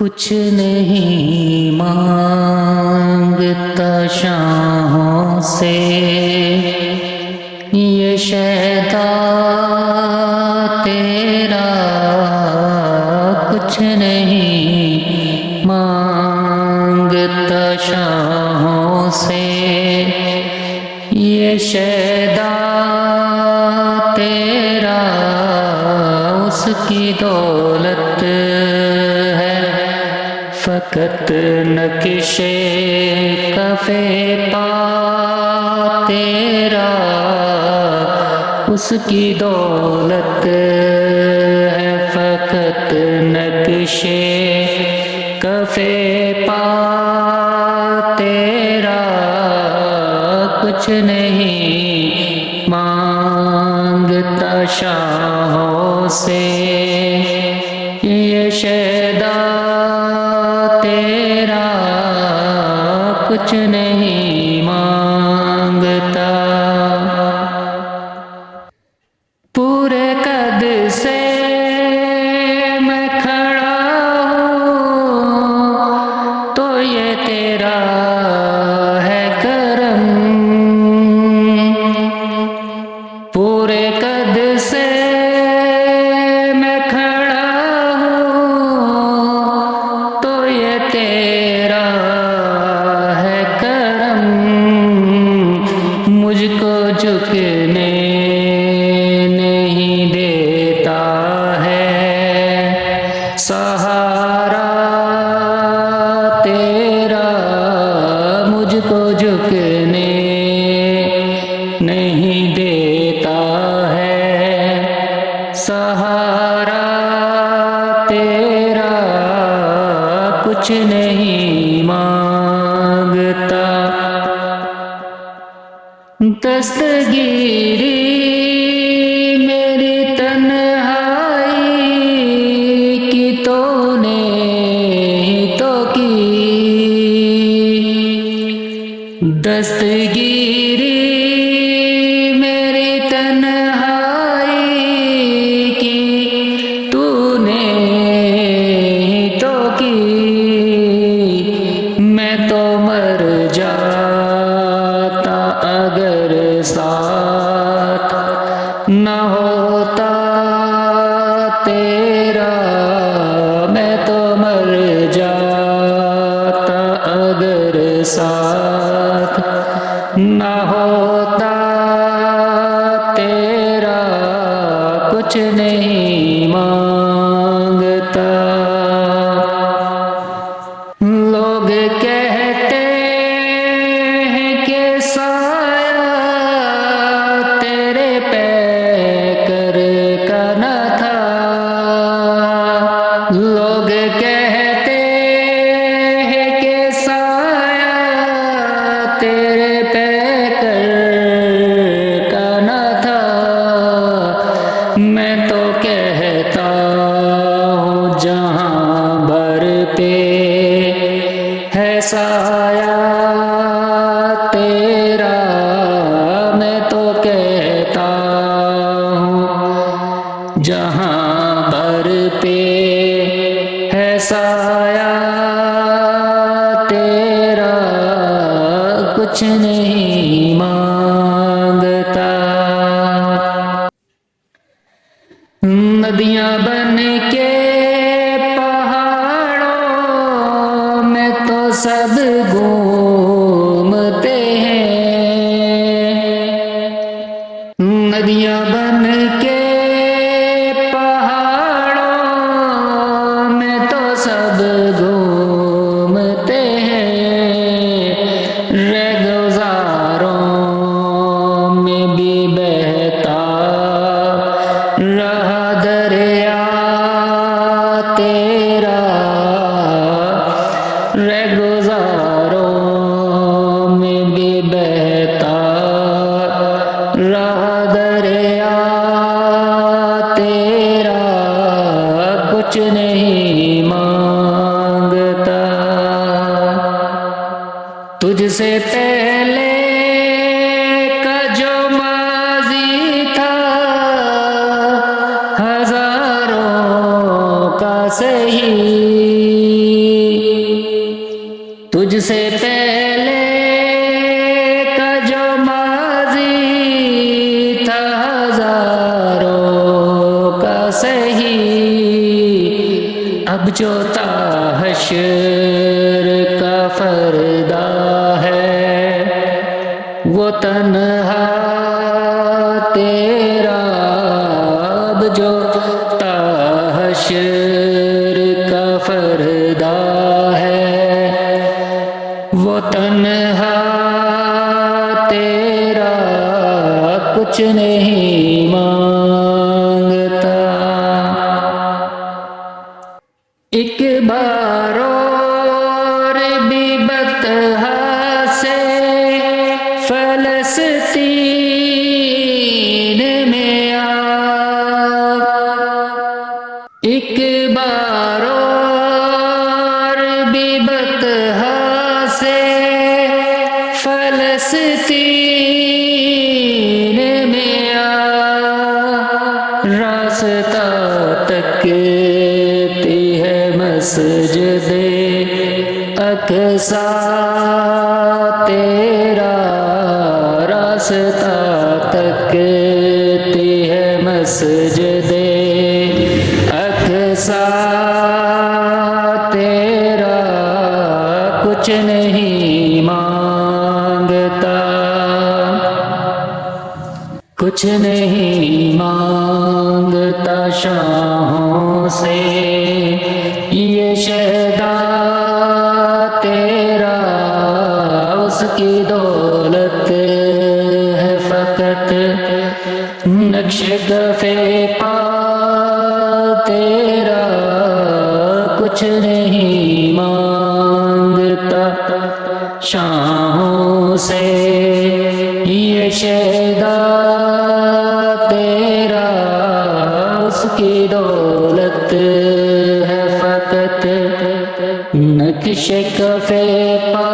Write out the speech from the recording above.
कुछ नहीं मांगता शाहों से ये शैदा तेरा, कुछ नहीं मांगता शाहों से ये शैदा तेरा। उसकी दौलत है फ़कत नक्शे कफ़े पा तेरा। उसकी दौलत है फ़कत नक्शे कफ़े पा तेरा। कुछ नहीं मांगता शाहों से ये शैदा तेरा, कुछ नहीं मांगता। पूरे कद से मैं खड़ा हूँ तो ये तेरा है करम। पूरे कद से मैं खड़ा हूँ तो ये तेरा है करम। मुझको झुकने नहीं देता है सहारा तेरा। मुझको झुकने नहीं देता है सहारा तेरा। कुछ नहीं मांगता। दस्तगीरी मेरी तन्हाई की तूने ही तो की। दस्तगीरी मेरी तन्हाई की तूने ही तो की। मैं तो मर जाता अगर साथ न होता तेरा। मैं तो मर जाता अगर साथ न होता तेरा। कुछ नहीं मांगता। लोग कहते हैं कि साया तेरे पैकर का न था। लोग कहते हैं कि साया तेरे पैकर का न था। मैं तो कहता हूँ जहाँ भर पे है साया तेरा। मैं तो कहता हूँ जहाँ भर पे है साया तेरा। कुछ नहीं मांगता। नदियाँ बन के पहाड़ों में तो सब घूमते हैं। नदियाँ बन के पहाड़ों में तो सब घूमते हैं। रेगुज़ारों में भी बहता रहा दरिया तेरा। रेगुज़ारों में भी बहता रहा दरिया तेरा। कुछ नहीं मांगता। तुझसे पहले का जो माज़ी था हज़ारों का सही। तुझसे पहले का जो माजी था हजारों का सही, अब जो ताहशर का फरदा है वो तन्हा तेरा, अब जो ताहशर का फरदा है वो तन्हा तेरा, कुछ नहीं मांगता। एक बार और भी बतहा से फलस्तीन में आ, एक बार और भी बतहा से फलस्तीन में आ, रास्ता तकती है मस्जिदे अक़सा तेरा, रास्ता तकती है मस्जिदे अक़सा तेरा, कुछ नहीं मांगता, कुछ नहीं मांगता शाहों से ये शहदा तेरा, उसकी दौलत है फकत नक्श कफ़े पा तेरा, कुछ नहीं मांगता शाहों से ये शहदा तेरा, उसकी दौलत है फकत नक्श कफ़े पा